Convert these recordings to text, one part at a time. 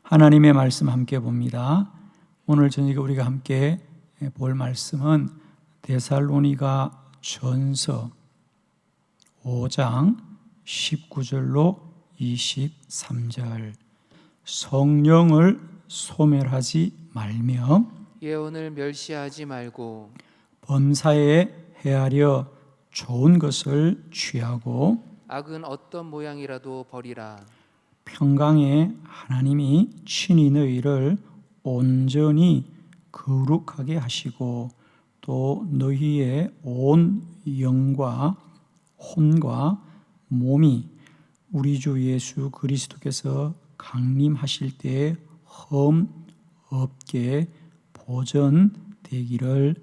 하나님의 말씀 함께 봅니다. 오늘 저녁에 우리가 함께 볼 말씀은 데살로니가 전서 5장 19절로 23절. 성령을 소멸하지 말며 예언을 멸시하지 말고 범사에 헤아려 좋은 것을 취하고 악은 어떤 모양이라도 버리라. 평강의 하나님이 친히 너희를 온전히 거룩하게 하시고 또 너희의 온 영과 혼과 몸이 우리 주 예수 그리스도께서 강림하실 때에 흠 없게 보존되기를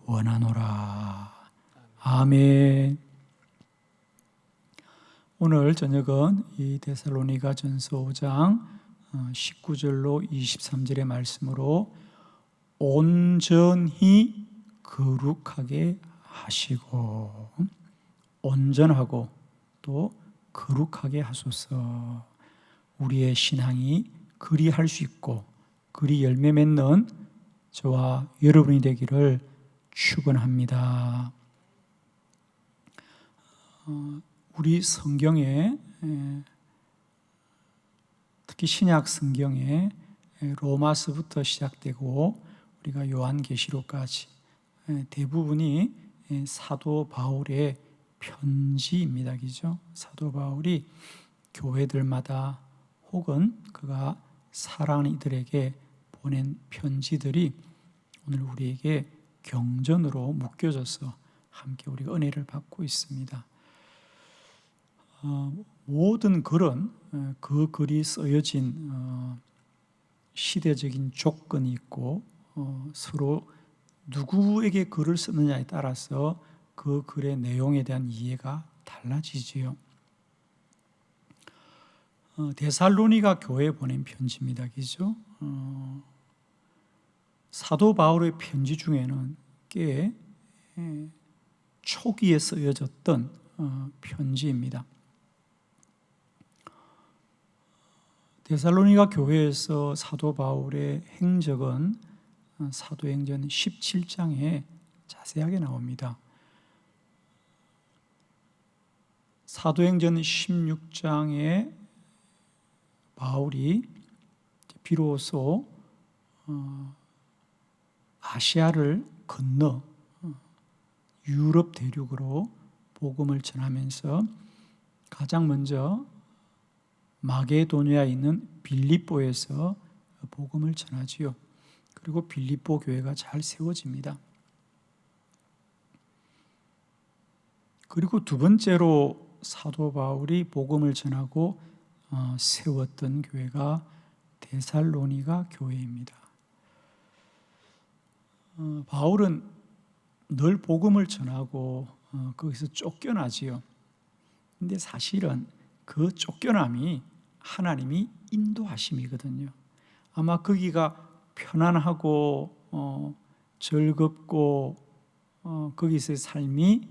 원하노라. 아멘. 오늘 저녁은 이 데살로니가 전서 5장 19절로 23절의 말씀으로 온전히 거룩하게 하시고 온전하고 또 거룩하게 하소서. 우리의 신앙이 그리할 수 있고 그리 열매 맺는 저와 여러분이 되기를 축원합니다. 우리 성경에 특히 신약 성경에 로마서부터 시작되고 우리가 요한계시록까지 대부분이 사도 바울의 편지입니다. 그죠? 사도 바울이 교회들마다 혹은 그가 사랑하는 이들에게 보낸 편지들이 오늘 우리에게 경전으로 묶여져서 함께 우리가 은혜를 받고 있습니다. 모든 글은 그 글이 쓰여진 시대적인 조건이 있고 서로 누구에게 글을 쓰느냐에 따라서 그 글의 내용에 대한 이해가 달라지지요. 데살로니가 교회에 보낸 편지입니다. 그죠? 사도 바울의 편지 중에는 꽤 초기에 쓰여졌던 편지입니다. 데살로니가 교회에서 사도 바울의 행적은 사도행전 17장에 자세하게 나옵니다. 사도행전 16장에 바울이 비로소 아시아를 건너 유럽 대륙으로 복음을 전하면서 가장 먼저 마게도니아에 있는 빌립보에서 복음을 전하지요. 그리고 빌립보 교회가 잘 세워집니다. 그리고 두 번째로 사도 바울이 복음을 전하고 세웠던 교회가 데살로니가 교회입니다. 바울은 늘 복음을 전하고 거기서 쫓겨나지요. 근데 사실은 그 쫓겨남이 하나님이 인도하심이거든요. 아마 거기가 편안하고 즐겁고 거기서의 삶이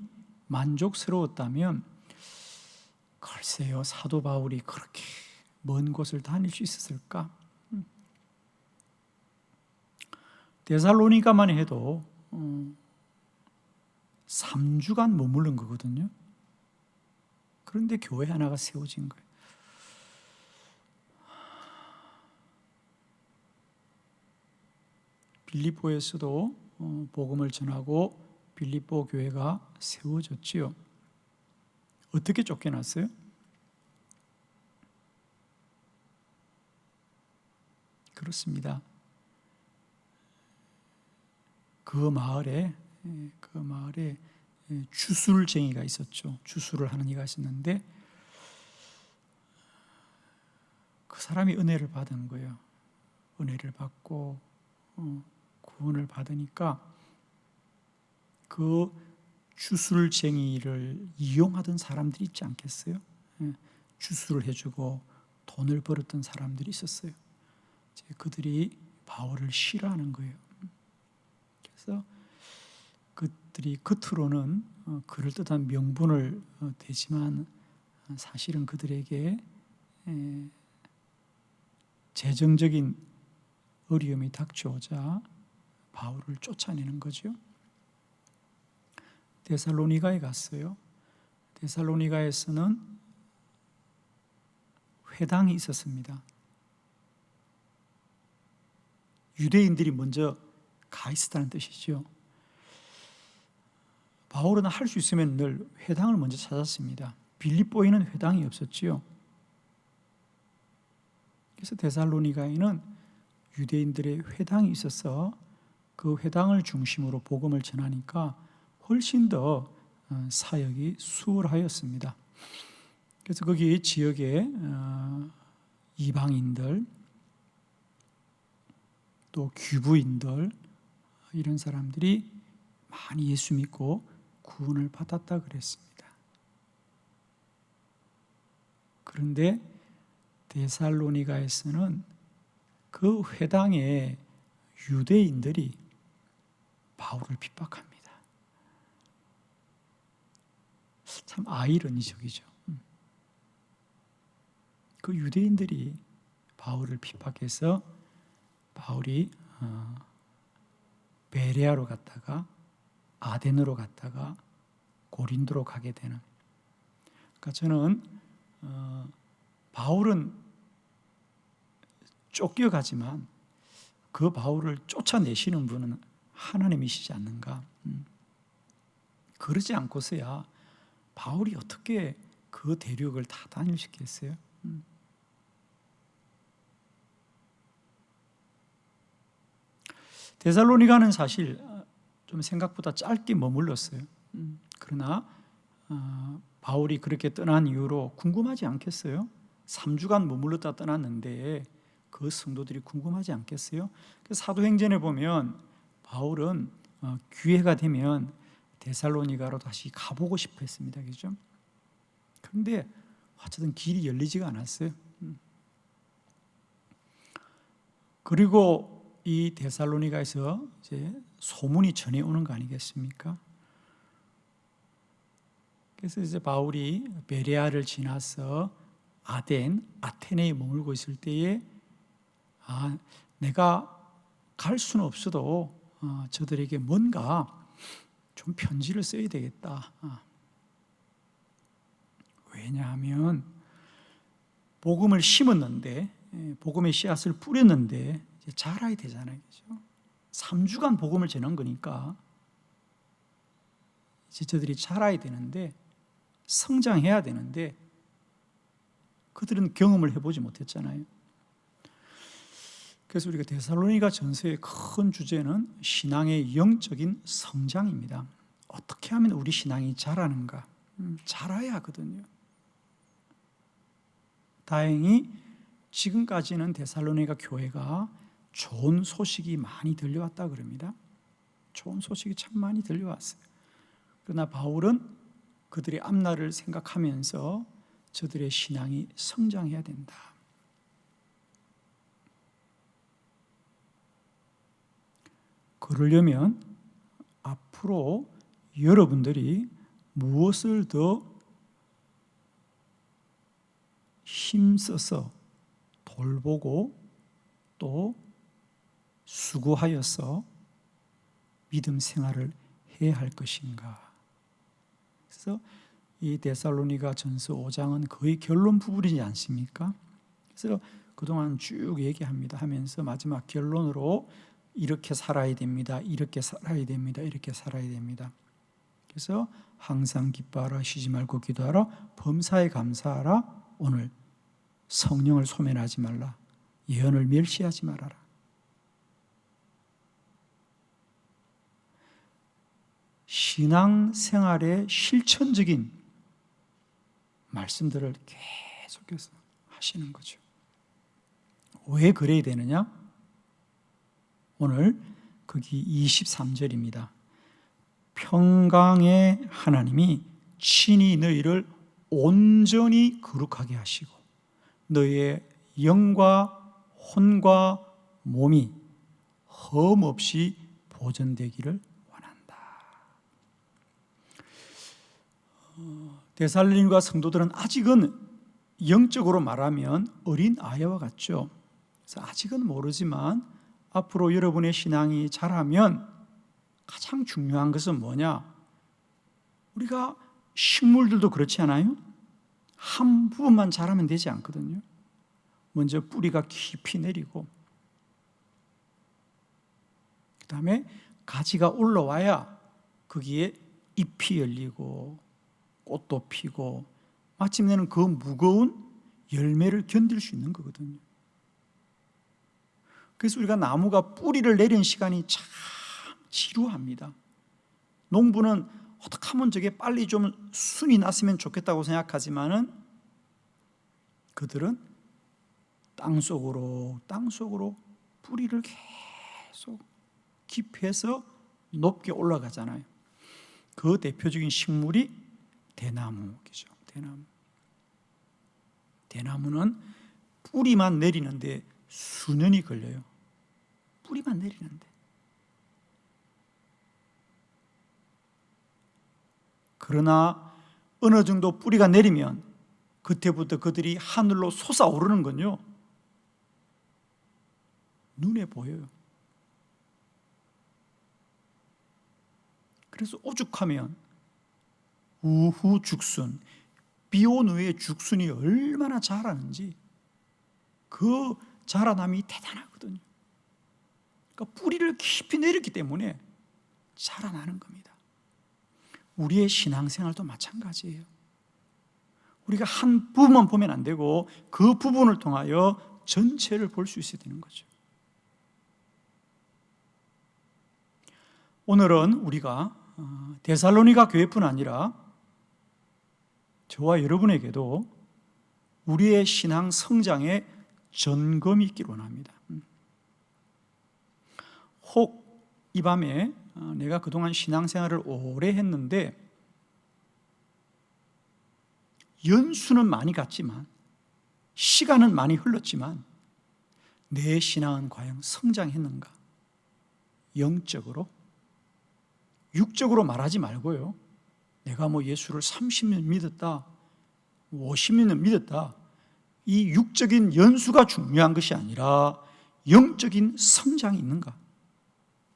만족스러웠다면 글쎄요, 사도 바울이 그렇게 먼 곳을 다닐 수 있었을까? 데살로니가만 해도 3주간 머무른 거거든요. 그런데 교회 하나가 세워진 거예요. 빌립보에서도 복음을 전하고 빌립보 교회가 세워졌지요. 어떻게 쫓겨났어요? 그렇습니다. 그 마을에 주술쟁이가 있었죠. 주술을 하는 이가 있었는데 그 사람이 은혜를 받은 거예요. 은혜를 받고 구원을 받으니까 그 주술쟁이를 이용하던 사람들이 있지 않겠어요? 주술을 해주고 돈을 벌었던 사람들이 있었어요. 그들이 바울을 싫어하는 거예요. 그래서 그들이 겉으로는 그럴듯한 명분을 대지만 사실은 그들에게 재정적인 어려움이 닥쳐오자 바울을 쫓아내는 거죠. 데살로니가에 갔어요. 데살로니가에서는 회당이 있었습니다. 유대인들이 먼저 가 있었다는 뜻이죠. 바울은 할 수 있으면 늘 회당을 먼저 찾았습니다. 빌립보에는 회당이 없었지요. 그래서 데살로니가에는 유대인들의 회당이 있어서 그 회당을 중심으로 복음을 전하니까 훨씬 더 사역이 수월하였습니다. 그래서 거기 지역에 이방인들 또 귀부인들 이런 사람들이 많이 예수 믿고 구원을 받았다 그랬습니다. 그런데 데살로니가에서는 그 회당의 유대인들이 바울을 핍박합니다. 참 아이러니적이죠. 그 유대인들이 바울을 핍박해서 바울이 베레아로 갔다가 아덴으로 갔다가 고린도로 가게 되는. 그러니까 저는 바울은 쫓겨가지만 그 바울을 쫓아내시는 분은 하나님이시지 않는가. 그러지 않고서야 바울이 어떻게 그 대륙을 다 다닐 수 있겠어요? 데살로니가는 사실 좀 생각보다 짧게 머물렀어요. 그러나 바울이 그렇게 떠난 이후로 궁금하지 않겠어요? 3주간 머물렀다 떠났는데 그 성도들이 궁금하지 않겠어요? 사도행전에 보면 바울은 기회가 되면 데살로니가로 다시 가보고 싶어 했습니다. 그죠? 그런데 어쨌든 길이 열리지가 않았어요. 그리고 이 데살로니가에서 이제 소문이 전해오는 거 아니겠습니까? 그래서 이제 바울이 베레아를 지나서 아테네에 머물고 있을 때에 내가 갈 수는 없어도 저들에게 뭔가 좀 편지를 써야 되겠다. 왜냐하면 복음을 심었는데 복음의 씨앗을 뿌렸는데 이제 자라야 되잖아요. 그죠? 3주간 복음을 전한 거니까 이제 저들이 자라야 되는데 성장해야 되는데 그들은 경험을 해보지 못했잖아요. 그래서 우리가 데살로니가 전서의 큰 주제는 신앙의 영적인 성장입니다. 어떻게 하면 우리 신앙이 자라는가? 자라야 하거든요. 다행히 지금까지는 데살로니가 교회가 좋은 소식이 많이 들려왔다 그럽니다. 좋은 소식이 참 많이 들려왔어요. 그러나 바울은 그들의 앞날을 생각하면서 저들의 신앙이 성장해야 된다. 그러려면 앞으로 여러분들이 무엇을 더 힘써서 돌보고 또 수고하여서 믿음 생활을 해야 할 것인가. 그래서 이 데살로니가 전서 5장은 거의 결론 부분이지 않습니까? 그래서 그동안 쭉 얘기합니다. 하면서 마지막 결론으로 이렇게 살아야 됩니다. 이렇게 살아야 됩니다. 이렇게 살아야 됩니다. 그래서 항상 기뻐하라, 쉬지 말고 기도하라, 범사에 감사하라. 오늘 성령을 소멸하지 말라. 예언을 멸시하지 말아라. 신앙생활의 실천적인 말씀들을 계속해서 하시는 거죠. 왜 그래야 되느냐? 오늘 거기 23절입니다. 평강의 하나님이 친히 너희를 온전히 거룩하게 하시고 너희의 영과 혼과 몸이 흠 없이 보존되기를 원한다. 데살로니가 성도들은 아직은 영적으로 말하면 어린 아이와 같죠. 그래서 아직은 모르지만 앞으로 여러분의 신앙이 자라면 가장 중요한 것은 뭐냐? 우리가 식물들도 그렇지 않아요? 한 부분만 자라면 되지 않거든요. 먼저 뿌리가 깊이 내리고 그 다음에 가지가 올라와야 거기에 잎이 열리고 꽃도 피고 마침내는 그 무거운 열매를 견딜 수 있는 거거든요. 그래서 우리가 나무가 뿌리를 내리는 시간이 참 지루합니다. 농부는 어떻게 하면 저게 빨리 좀 순이 났으면 좋겠다고 생각하지만은 그들은 땅속으로 뿌리를 계속 깊이 해서 높게 올라가잖아요. 그 대표적인 식물이 대나무죠. 대나무는 뿌리만 내리는데 수년이 걸려요. 뿌리만 내리는데. 그러나 어느 정도 뿌리가 내리면 그때부터 그들이 하늘로 솟아오르는 건요, 눈에 보여요. 그래서 오죽하면 우후죽순, 비온 후에 죽순이 얼마나 자라는지 그 자라남이 대단하거든요. 그러니까 뿌리를 깊이 내렸기 때문에 자라나는 겁니다. 우리의 신앙생활도 마찬가지예요. 우리가 한 부분만 보면 안 되고 그 부분을 통하여 전체를 볼 수 있어야 되는 거죠. 오늘은 우리가 데살로니가 교회뿐 아니라 저와 여러분에게도 우리의 신앙 성장에 점검이 있기를 원합니다. 혹 이 밤에 내가 그동안 신앙생활을 오래 했는데 연수는 많이 갔지만 시간은 많이 흘렀지만 내 신앙은 과연 성장했는가? 영적으로? 육적으로 말하지 말고요, 내가 뭐 예수를 30년 믿었다, 50년 믿었다, 이 육적인 연수가 중요한 것이 아니라 영적인 성장이 있는가?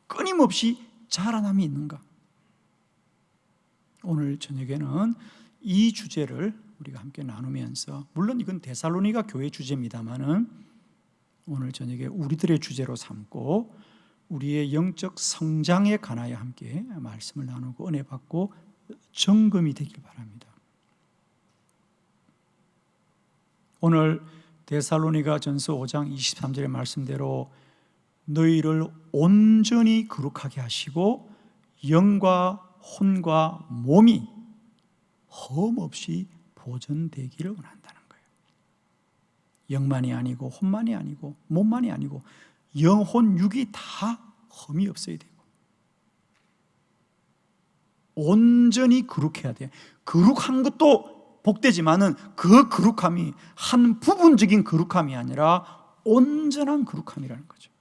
끊임없이 자라남이 있는가? 오늘 저녁에는 이 주제를 우리가 함께 나누면서, 물론 이건 데살로니가 교회 주제입니다만은 오늘 저녁에 우리들의 주제로 삼고 우리의 영적 성장에 관하여 함께 말씀을 나누고 은혜 받고 점검이 되길 바랍니다. 오늘 데살로니가 전서 5장 23절의 말씀대로 너희를 온전히 거룩하게 하시고 영과 혼과 몸이 흠없이 보존되기를 원한다는 거예요. 영만이 아니고 혼만이 아니고 몸만이 아니고 영혼 육이 다 흠이 없어야 되고 온전히 거룩해야 돼요. 거룩한 것도 복되지만은 그 거룩함이 한 부분적인 거룩함이 아니라 온전한 거룩함이라는 거죠.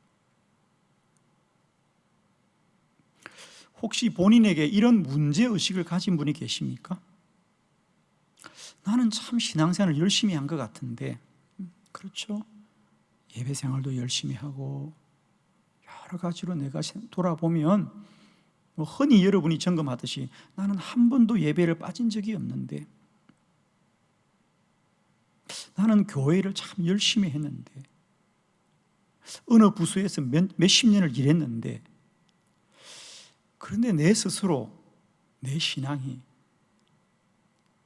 혹시 본인에게 이런 문제의식을 가진 분이 계십니까? 나는 참 신앙생활을 열심히 한 것 같은데, 그렇죠? 예배 생활도 열심히 하고 여러 가지로 내가 돌아보면 흔히 여러분이 점검하듯이 나는 한 번도 예배를 빠진 적이 없는데, 나는 교회를 참 열심히 했는데, 어느 부서에서 몇십 년을 일했는데, 그런데 내 스스로 내 신앙이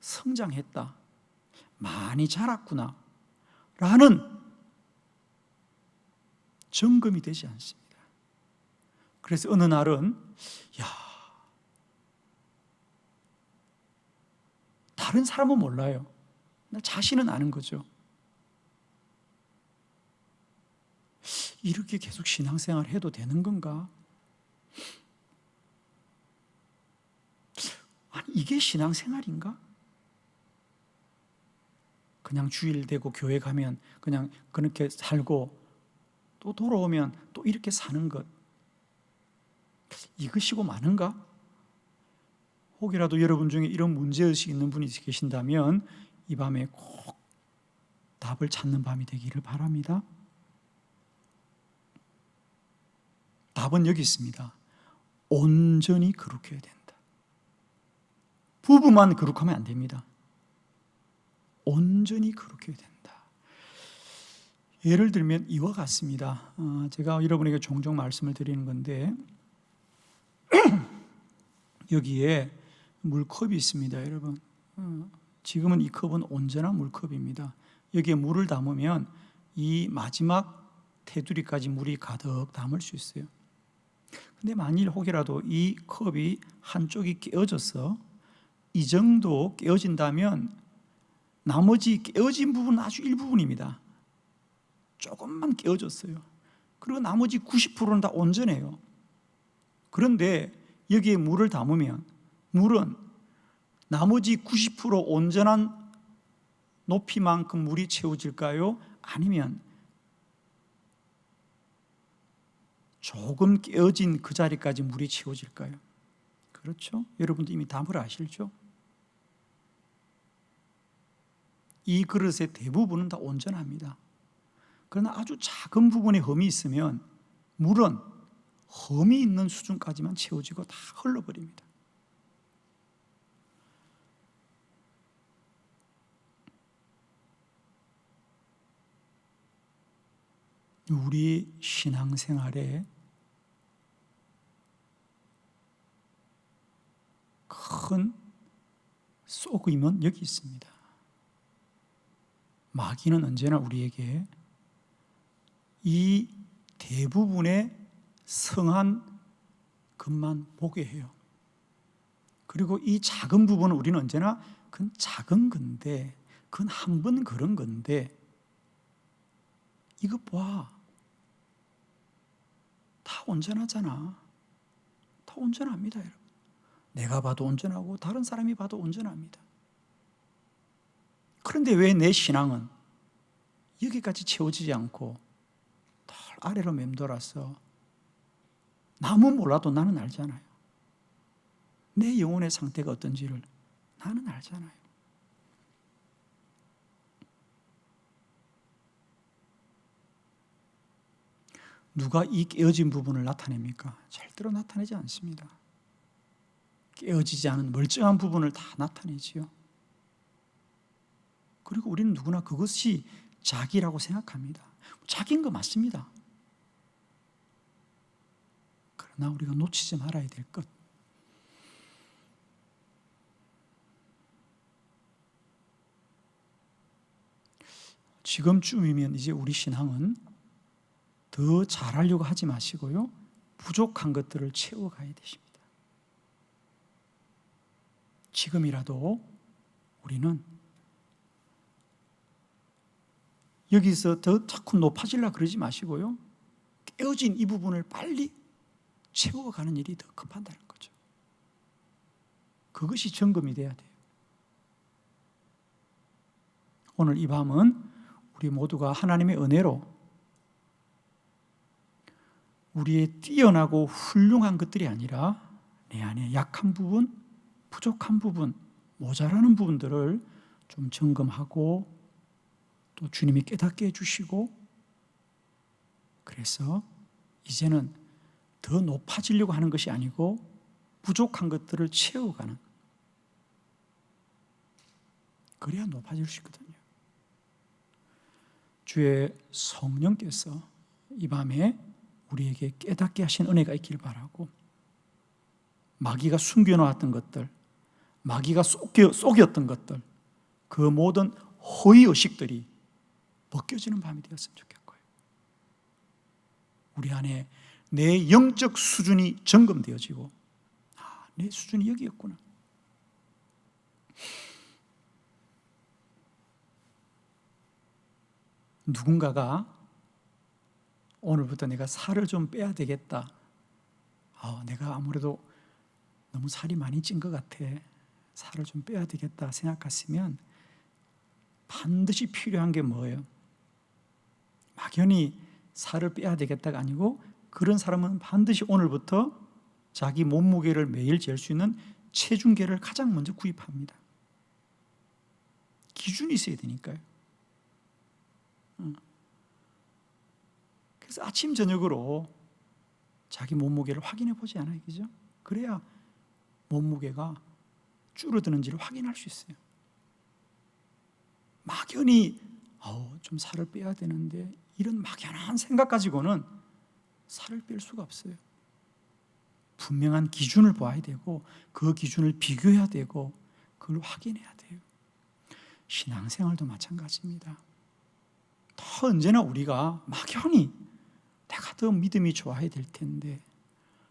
성장했다, 많이 자랐구나 라는 점검이 되지 않습니다. 그래서 어느 날은 다른 사람은 몰라요. 나 자신은 아는 거죠. 이렇게 계속 신앙생활 해도 되는 건가? 아니, 이게 신앙생활인가? 그냥 주일 되고 교회 가면 그냥 그렇게 살고 또 돌아오면 또 이렇게 사는 것, 이것이고 마는가? 혹이라도 여러분 중에 이런 문제의식이 있는 분이 계신다면 이 밤에 꼭 답을 찾는 밤이 되기를 바랍니다. 답은 여기 있습니다. 온전히 거룩해야 된다. 부부만 거룩하면 안 됩니다. 온전히 거룩해야 된다. 예를 들면 이와 같습니다. 제가 여러분에게 종종 말씀을 드리는 건데 여기에 물컵이 있습니다, 여러분. 지금은 이 컵은 온전한 물컵입니다. 여기에 물을 담으면 이 마지막 테두리까지 물이 가득 담을 수 있어요. 근데 만일 혹여라도 이 컵이 한쪽이 깨어져서 이 정도 깨어진다면 나머지 깨어진 부분은 아주 일부분입니다. 조금만 깨어졌어요. 그리고 나머지 90%는 다 온전해요. 그런데 여기에 물을 담으면 물은 나머지 90% 온전한 높이만큼 물이 채워질까요? 아니면 조금 깨어진 그 자리까지 물이 채워질까요? 그렇죠? 여러분도 이미 답을 아시죠? 이 그릇의 대부분은 다 온전합니다. 그러나 아주 작은 부분에 흠이 있으면 물은 흠이 있는 수준까지만 채워지고 다 흘러버립니다. 우리 신앙생활에 큰 쏘임은 여기 있습니다. 마귀는 언제나 우리에게 이 대부분의 성한 것만 보게 해요. 그리고 이 작은 부분은 우리는 언제나 그건 작은 건데, 그건 한 번 그런 건데, 이거 봐, 다 온전하잖아. 다 온전합니다, 여러분. 내가 봐도 온전하고 다른 사람이 봐도 온전합니다. 그런데 왜 내 신앙은 여기까지 채워지지 않고 덜 아래로 맴돌아서 남은 몰라도 나는 알잖아요. 내 영혼의 상태가 어떤지를 나는 알잖아요. 누가 이 깨어진 부분을 나타냅니까? 절대로 나타내지 않습니다. 깨어지지 않은 멀쩡한 부분을 다 나타내지요. 그리고 우리는 누구나 그것이 자기라고 생각합니다. 자기인 거 맞습니다. 그러나 우리가 놓치지 말아야 될 것, 지금쯤이면 이제 우리 신앙은 더 잘하려고 하지 마시고요, 부족한 것들을 채워가야 되십니다. 지금이라도 우리는 여기서 더 자꾸 높아지려고 그러지 마시고요, 깨어진 이 부분을 빨리 채워가는 일이 더 급하다는 거죠. 그것이 점검이 돼야 돼요. 오늘 이 밤은 우리 모두가 하나님의 은혜로 우리의 뛰어나고 훌륭한 것들이 아니라 내 안에 약한 부분, 부족한 부분, 모자라는 부분들을 좀 점검하고 또 주님이 깨닫게 해주시고, 그래서 이제는 더 높아지려고 하는 것이 아니고 부족한 것들을 채워가는, 그래야 높아질 수 있거든요. 주의 성령께서 이 밤에 우리에게 깨닫게 하신 은혜가 있길 바라고, 마귀가 숨겨놓았던 것들, 마귀가 속였던 것들, 그 모든 허위의식들이 벗겨지는 밤이 되었으면 좋겠고요. 우리 안에 내 영적 수준이 점검되어지고, 내 수준이 여기였구나. 누군가가 오늘부터 내가 살을 좀 빼야 되겠다, 내가 아무래도 너무 살이 많이 찐 것 같아, 살을 좀 빼야 되겠다 생각하시면 반드시 필요한 게 뭐예요? 막연히 살을 빼야 되겠다가 아니고, 그런 사람은 반드시 오늘부터 자기 몸무게를 매일 잴 수 있는 체중계를 가장 먼저 구입합니다. 기준이 있어야 되니까요. 그래서 아침 저녁으로 자기 몸무게를 확인해 보지 않아요, 그죠? 그래야 몸무게가 줄어드는지를 확인할 수 있어요. 막연히 좀 살을 빼야 되는데 이런 막연한 생각 가지고는 살을 뺄 수가 없어요. 분명한 기준을 봐야 되고 그 기준을 비교해야 되고 그걸 확인해야 돼요. 신앙생활도 마찬가지입니다. 더 언제나 우리가 막연히 내가 더 믿음이 좋아야 될 텐데,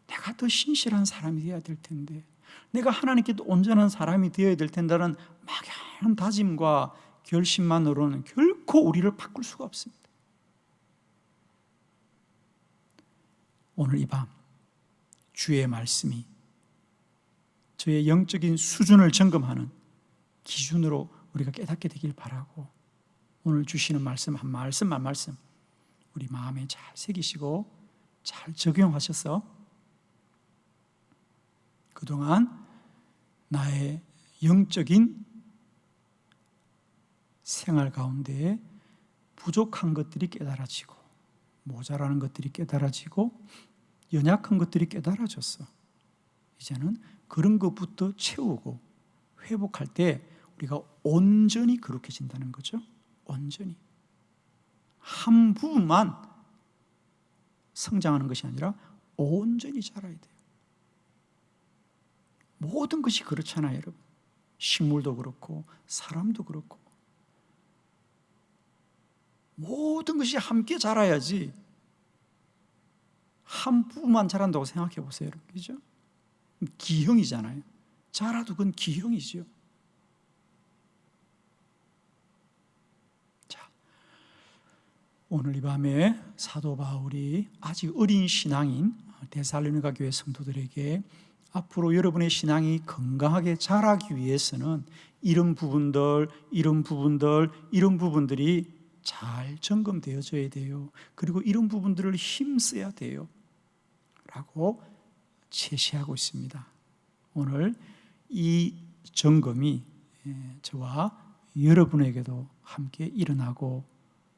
내가 더 신실한 사람이 되어야 될 텐데, 내가 하나님께 온전한 사람이 되어야 될 텐다는 막연한 다짐과 결심만으로는 결코 우리를 바꿀 수가 없습니다. 오늘 이 밤 주의 말씀이 저의 영적인 수준을 점검하는 기준으로 우리가 깨닫게 되길 바라고, 오늘 주시는 말씀 한 말씀 한 말씀 우리 마음에 잘 새기시고 잘 적용하셔서 그동안 나의 영적인 생활 가운데 부족한 것들이 깨달아지고 모자라는 것들이 깨달아지고 연약한 것들이 깨달아졌어. 이제는 그런 것부터 채우고 회복할 때 우리가 온전히 거룩해진다는 거죠. 온전히 한 부분만 성장하는 것이 아니라 온전히 자라야 돼요. 모든 것이 그렇잖아요, 여러분. 식물도 그렇고 사람도 그렇고 모든 것이 함께 자라야지 한 부분만 자란다고 생각해 보세요, 여러분. 그죠? 기형이잖아요. 자라도 그건 기형이죠. 자, 오늘 이 밤에 사도 바울이 아직 어린 신앙인 데살로니가 교회 성도들에게 앞으로 여러분의 신앙이 건강하게 자라기 위해서는 이런 부분들이 잘 점검되어져야 돼요. 그리고 이런 부분들을 힘써야 돼요 라고 제시하고 있습니다. 오늘 이 점검이 저와 여러분에게도 함께 일어나고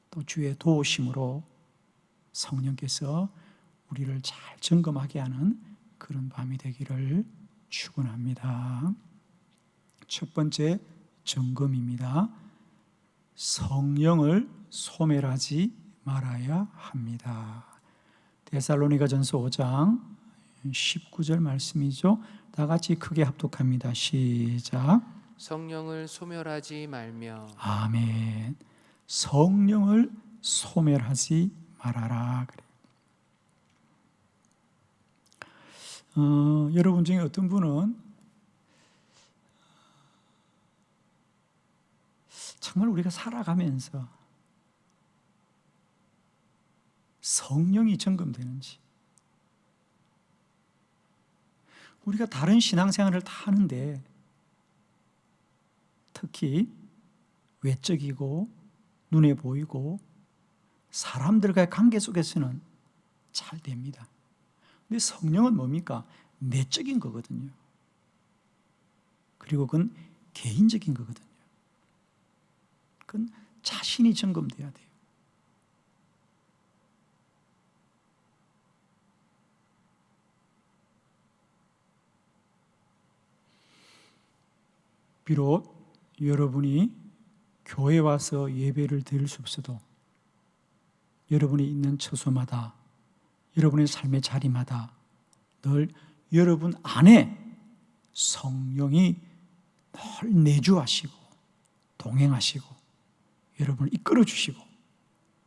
또 주의 도우심으로 성령께서 우리를 잘 점검하게 하는 그런 밤이 되기를 축원합니다. 첫 번째 점검입니다. 성령을 소멸하지 말아야 합니다. 데살로니가전서 5장 19절 말씀이죠. 다 같이 크게 합독합니다. 시작. 성령을 소멸하지 말며. 아멘. 성령을 소멸하지 말아라. 여러분 중에 어떤 분은 정말 우리가 살아가면서 성령이 점검되는지, 우리가 다른 신앙생활을 다 하는데 특히 외적이고 눈에 보이고 사람들과의 관계 속에서는 잘 됩니다. 근데 성령은 뭡니까? 내적인 거거든요. 그리고 그건 개인적인 거거든요. 그건 자신이 점검돼야 돼요. 비록 여러분이 교회 와서 예배를 드릴 수 없어도 여러분이 있는 처소마다, 여러분의 삶의 자리마다 늘 여러분 안에 성령이 늘 내주하시고 동행하시고 여러분을 이끌어 주시고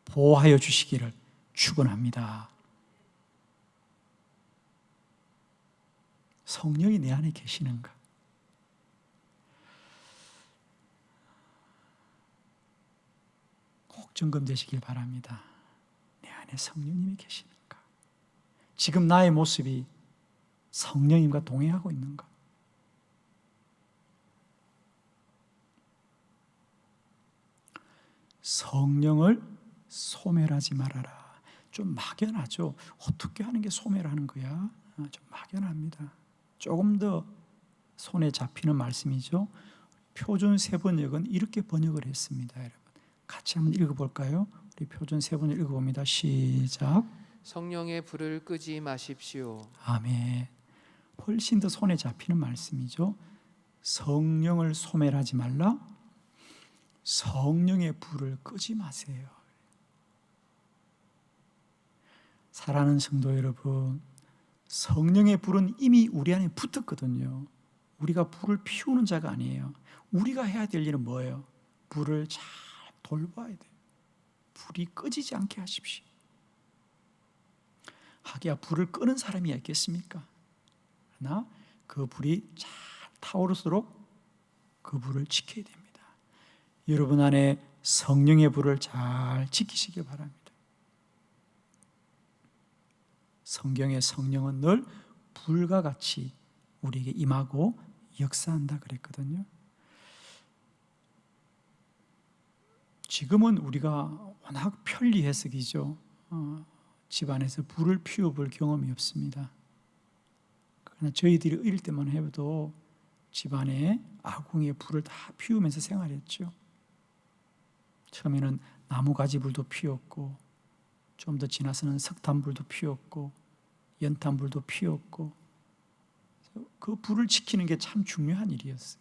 보호하여 주시기를 축원합니다. 성령이 내 안에 계시는가? 꼭 점검되시길 바랍니다. 내 안에 성령님이 계시는가? 지금 나의 모습이 성령님과 동행하고 있는가? 성령을 소멸하지 말아라. 좀 막연하죠. 어떻게 하는 게 소멸하는 거야? 좀 막연합니다. 조금 더 손에 잡히는 말씀이죠. 표준 세번역은 이렇게 번역을 했습니다. 여러분, 같이 한번 읽어볼까요? 우리 표준 세번역 읽어봅니다. 시작. 성령의 불을 끄지 마십시오. 아멘. 훨씬 더 손에 잡히는 말씀이죠. 성령을 소멸하지 말라. 성령의 불을 끄지 마세요. 사랑하는 성도 여러분, 성령의 불은 이미 우리 안에 붙었거든요. 우리가 불을 피우는 자가 아니에요. 우리가 해야 될 일은 뭐예요? 불을 잘 돌봐야 돼요. 불이 꺼지지 않게 하십시오. 하기야 불을 끄는 사람이 있겠습니까? 그러나 그 불이 잘 타오를수록 그 불을 지켜야 됩니다. 여러분 안에 성령의 불을 잘 지키시길 바랍니다. 성경의 성령은 늘 불과 같이 우리에게 임하고 역사한다 그랬거든요. 지금은 우리가 워낙 편리해석이죠. 집안에서 불을 피워볼 경험이 없습니다. 그러나 저희들이 어릴 때만 해도 집안에 아궁이에 불을 다 피우면서 생활했죠. 처음에는 나무가지불도 피웠고, 좀 더 지나서는 석탄불도 피웠고, 연탄불도 피웠고, 그 불을 지키는 게 참 중요한 일이었어요.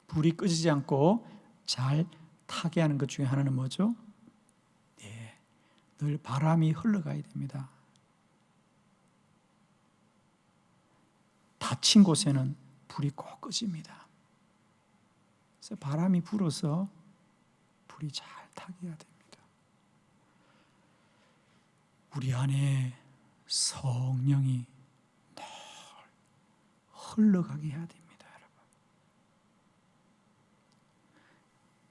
불이 꺼지지 않고 잘 타게 하는 것 중에 하나는 뭐죠? 네, 늘 바람이 흘러가야 됩니다. 닫힌 곳에는 불이 꼭 꺼집니다. 그래서 바람이 불어서 불이 잘 타게 해야 됩니다. 우리 안에 성령이 늘 흘러가게 해야 됩니다, 여러분.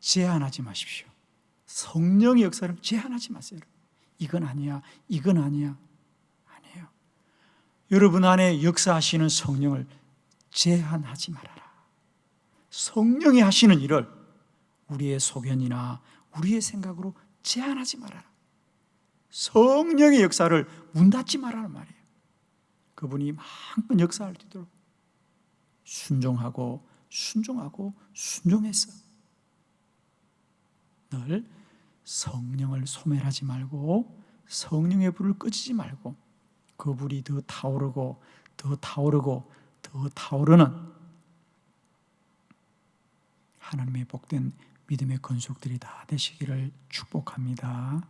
제한하지 마십시오. 성령의 역사를 제한하지 마세요. 이건 아니야, 이건 아니야. 아니에요. 여러분 안에 역사하시는 성령을 제한하지 말아라. 성령이 하시는 일을 우리의 소견이나 우리의 생각으로 제한하지 말아라. 성령의 역사를 문 닫지 말라는 말이에요. 그분이 마음껏 역사할 수 있도록 순종하고 순종하고 순종해서 늘 성령을 소멸하지 말고 성령의 불을 끄지 말고 그 불이 더 타오르고 더 타오르고 더 타오르는 하나님의 복된 믿음의 건속들이 다 되시기를 축복합니다.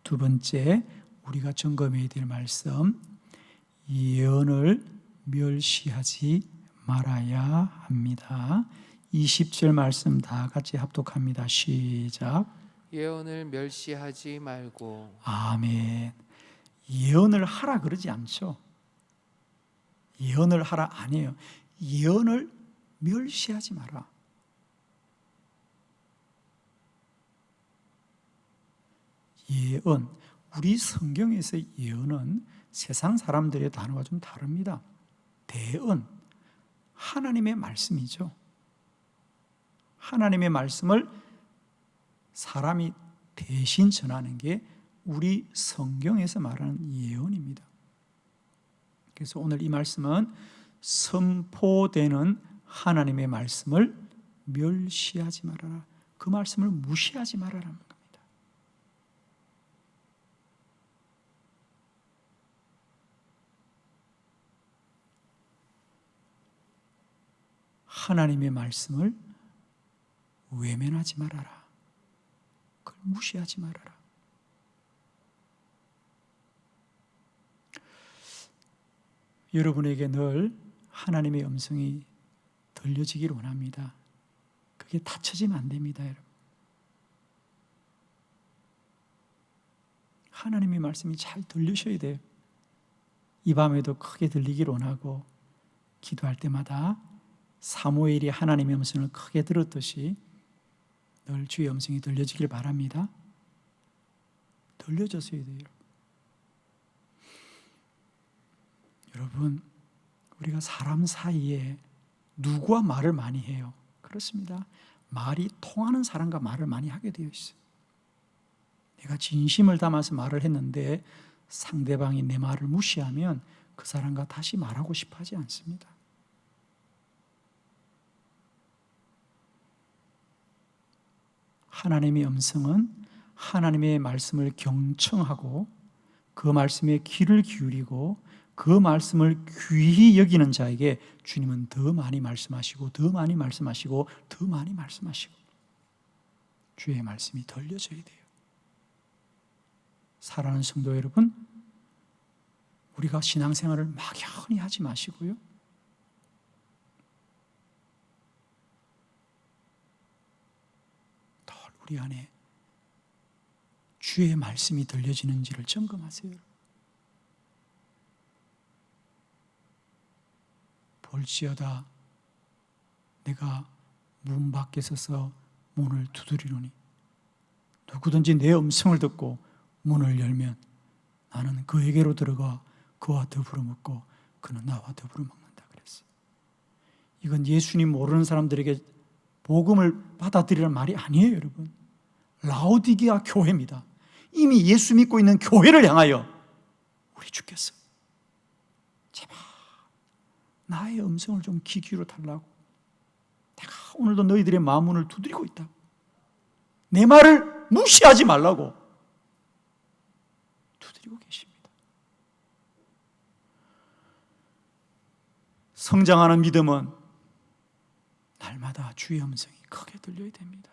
두 번째, 우리가 점검해야 될 말씀, 예언을 멸시하지 말아야 합니다. 20절 말씀 다 같이 합독합니다. 시작. 예언을 멸시하지 말고. 아멘. 예언을 하라 그러지 않죠. 예언을 하라 아니에요. 예언을 멸시하지 마라. 예언, 우리 성경에서 예언은 세상 사람들의 단어가 좀 다릅니다. 대언, 하나님의 말씀이죠. 하나님의 말씀을 사람이 대신 전하는 게 우리 성경에서 말하는 예언입니다. 그래서 오늘 이 말씀은 선포되는 하나님의 말씀을 멸시하지 말아라. 그 말씀을 무시하지 말아라는 겁니다. 하나님의 말씀을 외면하지 말아라. 그걸 무시하지 말아라. 여러분에게 늘 하나님의 음성이 들려지기를 원합니다. 그게 닫혀지면 안 됩니다, 여러분. 하나님의 말씀이 잘 들리셔야 돼요. 이 밤에도 크게 들리기를 원하고 기도할 때마다 사무엘이 하나님의 음성을 크게 들었듯이 늘 주의 음성이 들려지길 바랍니다. 들려졌어야 돼요. 여러분, 우리가 사람 사이에 누구와 말을 많이 해요? 그렇습니다. 말이 통하는 사람과 말을 많이 하게 되어 있어요. 내가 진심을 담아서 말을 했는데 상대방이 내 말을 무시하면 그 사람과 다시 말하고 싶어 하지 않습니다. 하나님의 음성은 하나님의 말씀을 경청하고 그 말씀에 귀를 기울이고 그 말씀을 귀히 여기는 자에게 주님은 더 많이 말씀하시고 더 많이 말씀하시고 더 많이 말씀하시고 주의 말씀이 들려져야 돼요. 사랑하는 성도 여러분, 우리가 신앙생활을 막연히 하지 마시고요, 더 우리 안에 주의 말씀이 들려지는지를 점검하세요. 볼지어다 내가 문 밖에 서서 문을 두드리노니 누구든지 내 음성을 듣고 문을 열면 나는 그에게로 들어가 그와 더불어 먹고 그는 나와 더불어 먹는다 그랬어요. 이건 예수님 모르는 사람들에게 복음을 받아들이라는 말이 아니에요, 여러분. 라오디게아 교회입니다. 이미 예수 믿고 있는 교회를 향하여 우리 주께서 제발 나의 음성을 좀 귀 기울여 달라고, 내가 오늘도 너희들의 마음문을 두드리고 있다, 내 말을 무시하지 말라고 두드리고 계십니다. 성장하는 믿음은 날마다 주의 음성이 크게 들려야 됩니다.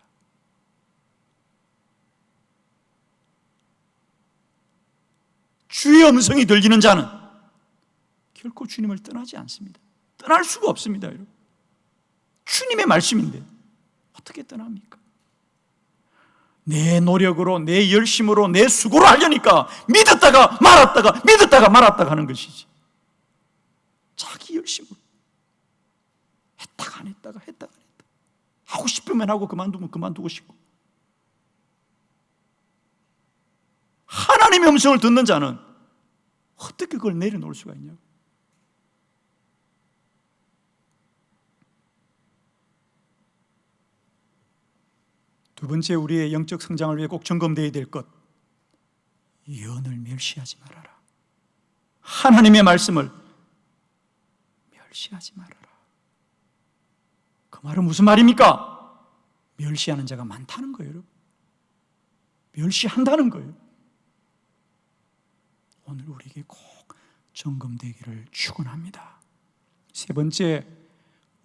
주의 음성이 들리는 자는 결코 주님을 떠나지 않습니다. 떠날 수가 없습니다, 여러분. 주님의 말씀인데 어떻게 떠납니까? 내 노력으로, 내 열심으로, 내 수고로 하려니까 믿었다가 말았다가 믿었다가 말았다가 하는 것이지, 자기 열심으로 했다가 안 했다가 했다가 안 했다가, 하고 싶으면 하고 그만두면 그만두고 싶고, 하나님의 음성을 듣는 자는 어떻게 그걸 내려놓을 수가 있냐고. 두 번째, 우리의 영적 성장을 위해 꼭 점검되어야 될 것, 예언을 멸시하지 말아라. 하나님의 말씀을 멸시하지 말아라. 그 말은 무슨 말입니까? 멸시하는 자가 많다는 거예요, 여러분. 멸시한다는 거예요. 오늘 우리에게 꼭 점검되기를 축원합니다. 세 번째,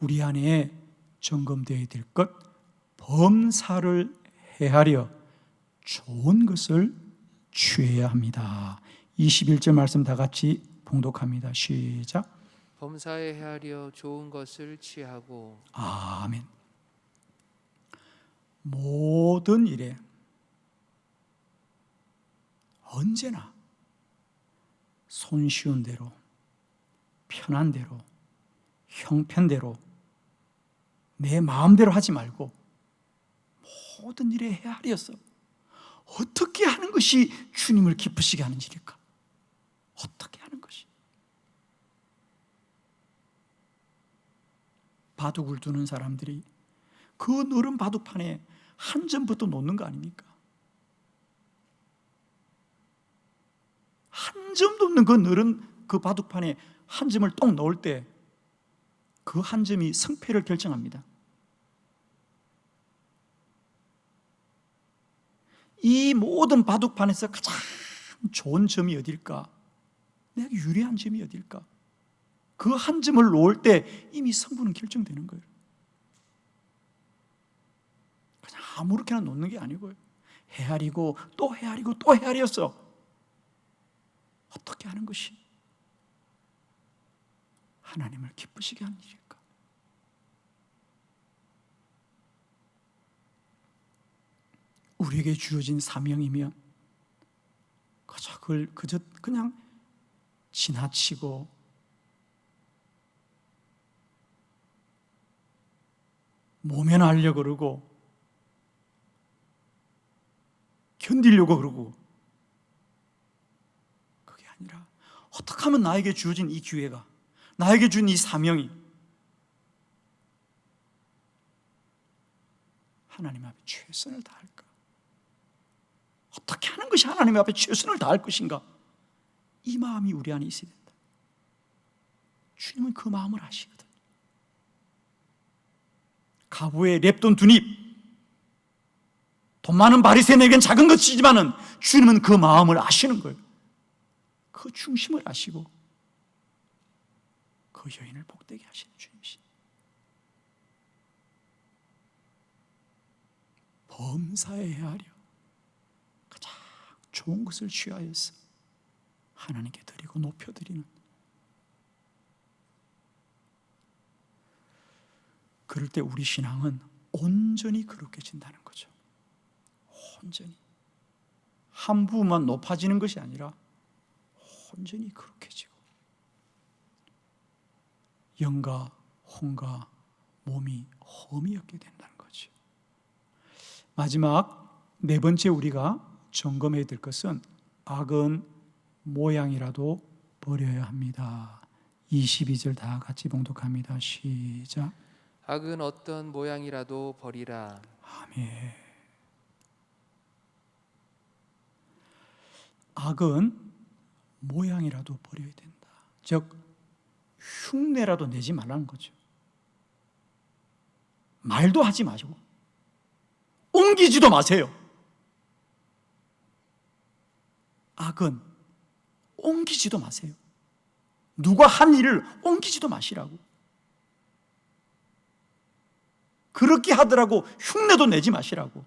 우리 안에 점검되어야 될 것, 범사를 해하려 좋은 것을 취해야 합니다. 21절 말씀 다 같이 봉독합니다. 시작. 범사에 헤아려 좋은 것을 취하고. 아멘. 모든 일에 언제나 손쉬운 대로, 편한 대로, 형편대로, 내 마음대로 하지 말고 모든 일에 헤아려서 어떻게 하는 것이 주님을 기쁘시게 하는 일일까? 어떻게 하는 것이? 바둑을 두는 사람들이 그 넓은 바둑판에 한 점부터 놓는 거 아닙니까? 한 점도 없는 그 넓은 그 바둑판에 한 점을 똥 넣을 때 그 한 점이 승패를 결정합니다. 이 모든 바둑판에서 가장 좋은 점이 어딜까? 내가 유리한 점이 어딜까? 그 한 점을 놓을 때 이미 승부는 결정되는 거예요. 그냥 아무렇게나 놓는 게 아니고요, 헤아리고 또 헤아리고 또 헤아려서 어떻게 하는 것이 하나님을 기쁘시게 하는 일일까? 우리에게 주어진 사명이면 그걸 그냥 지나치고 모면하려고 그러고 견디려고 그러고, 그게 아니라 어떻게 하면 나에게 주어진 이 기회가, 나에게 준 이 사명이 하나님 앞에 최선을 다할까? 어떻게 하는 것이 하나님 앞에 최선을 다할 것인가? 이 마음이 우리 안에 있어야 된다. 주님은 그 마음을 아시거든. 가부의 랩돈 두 입, 돈 많은 바리새인에겐 작은 것이지만은 주님은 그 마음을 아시는 거예요. 그 중심을 아시고 그 여인을 복되게 하시는 주님이신, 범사에 헤아려 가장 좋은 것을 취하여서 하나님께 드리고 높여드리는, 그럴 때 우리 신앙은 온전히 거룩해진다는 거죠. 온전히. 한 부분만 높아지는 것이 아니라 온전히 거룩해지고 영과 혼과 몸이 험이 없게 된다는 거죠. 마지막 네 번째 우리가 점검해야 될 것은 악은 모양이라도 버려야 합니다. 22절 다 같이 봉독합니다. 시작. 악은 어떤 모양이라도 버리라. 아멘. 악은 모양이라도 버려야 된다. 즉 흉내라도 내지 말라는 거죠. 말도 하지 마시고 옮기지도 마세요. 악은 옮기지도 마세요. 누가 한 일을 옮기지도 마시라고. 그렇게 하더라고 흉내도 내지 마시라고.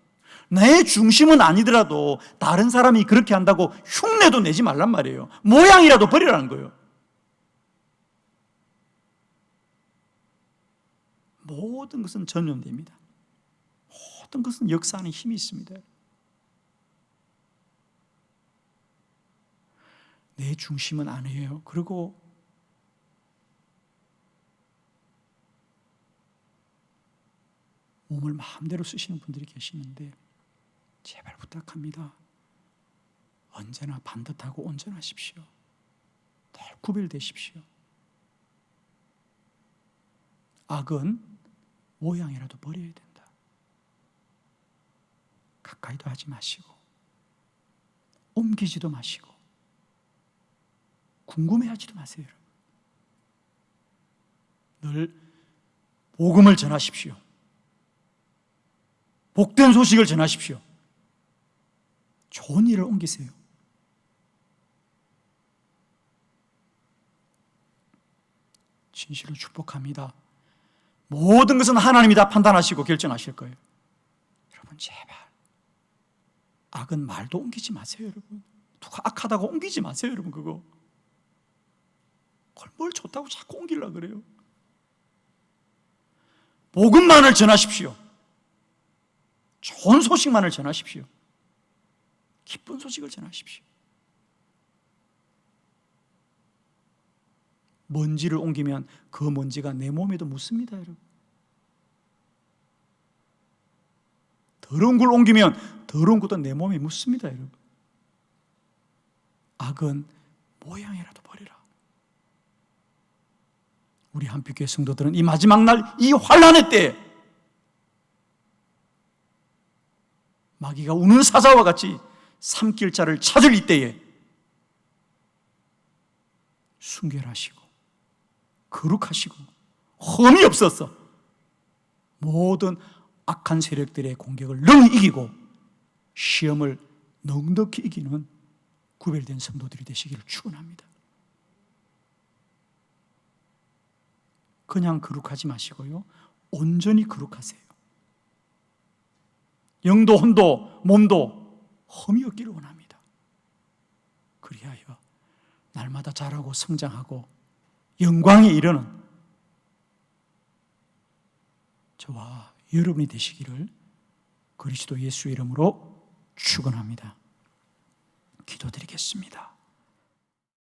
내 중심은 아니더라도 다른 사람이 그렇게 한다고 흉내도 내지 말란 말이에요. 모양이라도 버리라는 거예요. 모든 것은 전염됩니다. 모든 것은 역사하는 힘이 있습니다. 내 중심은 아니에요. 그리고 몸을 마음대로 쓰시는 분들이 계시는데 제발 부탁합니다. 언제나 반듯하고 온전하십시오. 늘 구별되십시오. 악은 모양이라도 버려야 된다. 가까이도 하지 마시고 옮기지도 마시고 궁금해하지도 마세요. 늘 복음을 전하십시오. 복된 소식을 전하십시오. 좋은 일을 옮기세요. 진실로 축복합니다. 모든 것은 하나님이 다 판단하시고 결정하실 거예요. 여러분 제발 악은 말도 옮기지 마세요. 여러분 누가 악하다고 옮기지 마세요. 여러분 그걸 뭘 좋다고 자꾸 옮기려고 그래요. 복음만을 전하십시오. 좋은 소식만을 전하십시오. 기쁜 소식을 전하십시오. 먼지를 옮기면 그 먼지가 내 몸에도 묻습니다, 여러분. 더러운 걸 옮기면 더러운 것도 내 몸에 묻습니다, 여러분. 악은 모양이라도 버리라. 우리 한빛교회 성도들은 이 마지막 날, 이 환난의 때에 마귀가 우는 사자와 같이 삼킬 자를 찾을 이때에 순결하시고 거룩하시고 흠이 없어서 모든 악한 세력들의 공격을 능히 이기고 시험을 넉넉히 이기는 구별된 성도들이 되시기를 축원합니다. 그냥 거룩하지 마시고요, 온전히 거룩하세요. 영도 혼도 몸도 흠이 없기를 원합니다. 그리하여 날마다 자라고 성장하고 영광에 이르는 저와 여러분이 되시기를 그리스도 예수의 이름으로 축원합니다. 기도드리겠습니다.